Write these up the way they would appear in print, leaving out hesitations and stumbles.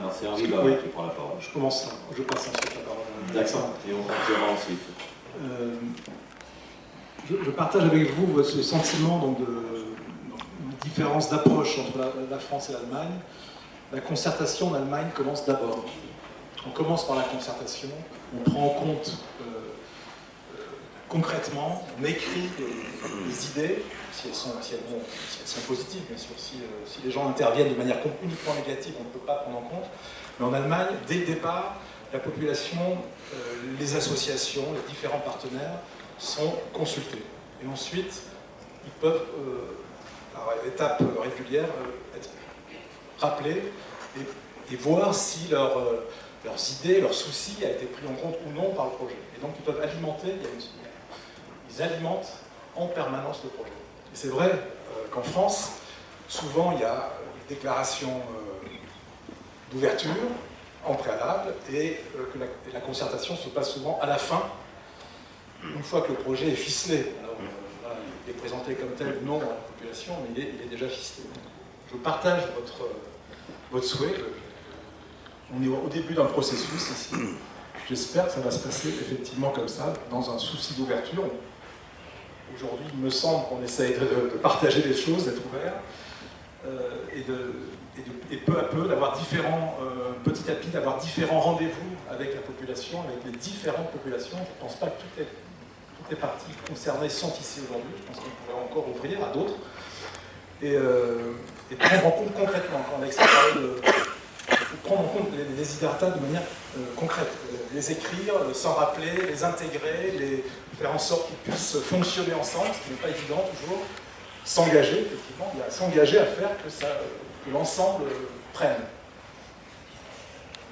Non, c'est Henri Barra qui prend la parole. Je commence là, je passe ensuite la parole. D'accord, et on continuera ensuite. Je partage avec vous ce sentiment donc, de différence d'approche entre la France et l'Allemagne. La concertation en Allemagne commence d'abord. On commence par la concertation, on prend en compte concrètement, on écrit les idées, si elles sont positives, bien sûr, si les gens interviennent de manière uniquement négative, on ne peut pas prendre en compte. Mais en Allemagne, dès le départ, la population, les associations, les différents partenaires sont consultés. Et ensuite, ils peuvent, par étapes régulières, être rappelés et voir si leurs idées, leurs soucis a été pris en compte ou non par le projet. Et donc ils peuvent alimenter, ils alimentent en permanence le projet. Et c'est vrai qu'en France, souvent il y a une déclaration d'ouverture en préalable et que la concertation se passe souvent à la fin, une fois que le projet est ficelé. Alors, là, il est présenté comme tel ou non à la population, mais il est déjà ficelé. Je partage votre souhait. On est au début d'un processus ici. J'espère que ça va se passer effectivement comme ça, dans un souci d'ouverture. Aujourd'hui, il me semble qu'on essaye de partager les choses, d'être ouvert, et peu à peu, d'avoir petit à petit, d'avoir différents rendez-vous avec la population, avec les différentes populations. Je ne pense pas que toutes les parties concernées sont ici aujourd'hui. Je pense qu'on pourrait encore ouvrir à d'autres. Et prendre en compte concrètement, quand Alexandre parlait de prendre en compte les desiderata de manière concrète, les écrire, s'en rappeler, les intégrer, faire en sorte qu'ils puissent fonctionner ensemble, ce qui n'est pas évident toujours, s'engager, effectivement, il y a s'engager à faire que l'ensemble prenne.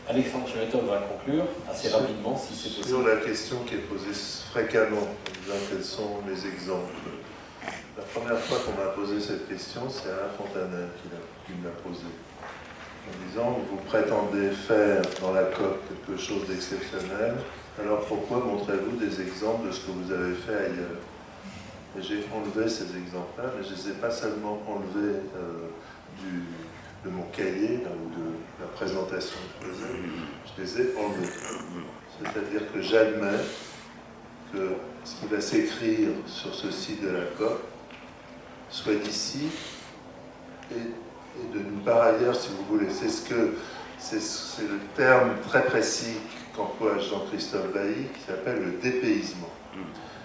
Alexandre Schmetter va conclure assez rapidement, si c'est possible. Sur la question qui est posée fréquemment, quels sont les exemples. La première fois qu'on m'a posé cette question, c'est Alain Fontanet qui me l'a posée. En disant, vous prétendez faire dans la COP quelque chose d'exceptionnel, alors pourquoi montrez-vous des exemples de ce que vous avez fait ailleurs? Et j'ai enlevé ces exemples-là, mais je ne les ai pas seulement enlevés de mon cahier ou de la présentation que je faisais, je les ai enlevés. C'est-à-dire que j'admets que ce qui va s'écrire sur ce site de la COP soit d'ici et de nous, par ailleurs, si vous voulez. C'est le terme très précis qu'emploie Jean-Christophe Bailly, qui s'appelle le dépaysement.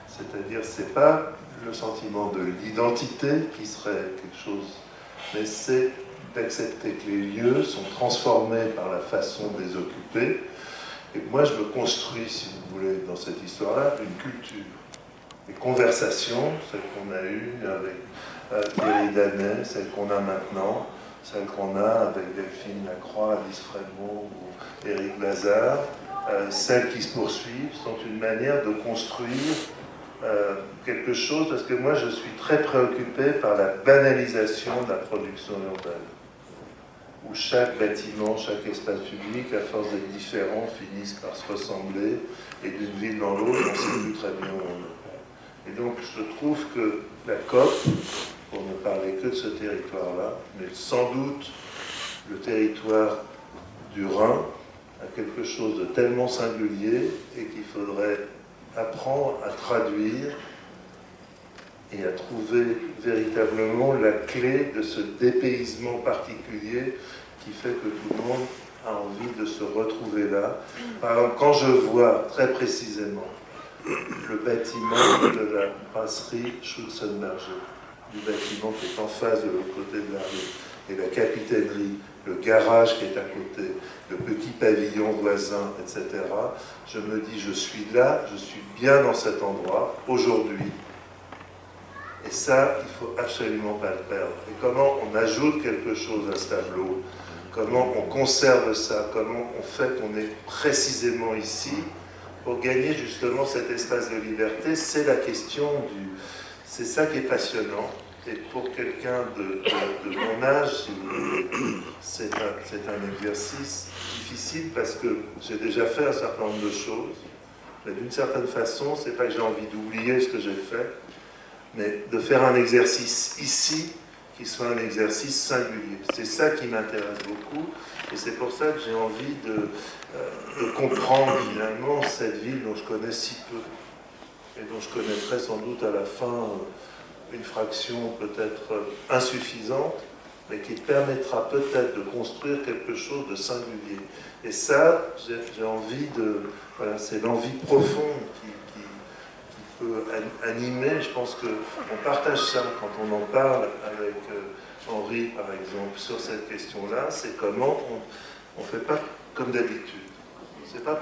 C'est-à-dire, c'est pas le sentiment de l'identité qui serait quelque chose, mais c'est d'accepter que les lieux sont transformés par la façon de les occuper. Et moi, je me construis, si vous voulez, dans cette histoire-là, une culture. Les conversations, celles qu'on a eues avec Thierry Danet, celles qu'on a maintenant, celles qu'on a avec Delphine Lacroix, Alice Frémont ou Éric Lazare, celles qui se poursuivent, sont une manière de construire quelque chose, parce que moi je suis très préoccupé par la banalisation de la production urbaine, où chaque bâtiment, chaque espace public, à force d'être différent, finissent par se ressembler, et d'une ville dans l'autre, on ne sait plus très bien où on est. Et donc je trouve que la COP, pour ne parler que de ce territoire-là, mais sans doute le territoire du Rhin, a quelque chose de tellement singulier et qu'il faudrait apprendre à traduire et à trouver véritablement la clé de ce dépaysement particulier qui fait que tout le monde a envie de se retrouver là. Par exemple, quand je vois très précisément le bâtiment de la brasserie Schutzenberger, du bâtiment qui est en face de l'autre côté de la rue, et la capitainerie, le garage qui est à côté, le petit pavillon voisin, etc. Je me dis, je suis là, je suis bien dans cet endroit, aujourd'hui. Et ça, il ne faut absolument pas le perdre. Et comment on ajoute quelque chose à ce tableau, comment on conserve ça, comment on fait qu'on est précisément ici, pour gagner justement cet espace de liberté, c'est la question du... C'est ça qui est passionnant. Et pour quelqu'un de mon âge, si vous voulez, c'est un exercice difficile parce que j'ai déjà fait un certain nombre de choses. Mais d'une certaine façon, c'est pas que j'ai envie d'oublier ce que j'ai fait, mais de faire un exercice ici qui soit un exercice singulier. C'est ça qui m'intéresse beaucoup, et c'est pour ça que j'ai envie de comprendre finalement cette ville dont je connais si peu, et dont je connaîtrai sans doute à la fin une fraction peut-être insuffisante, mais qui permettra peut-être de construire quelque chose de singulier. Et ça, j'ai envie de... Voilà, c'est l'envie profonde qui peut animer. Je pense qu'on partage ça quand on en parle avec Henri, par exemple, sur cette question-là. C'est comment on ne fait pas comme d'habitude. C'est pas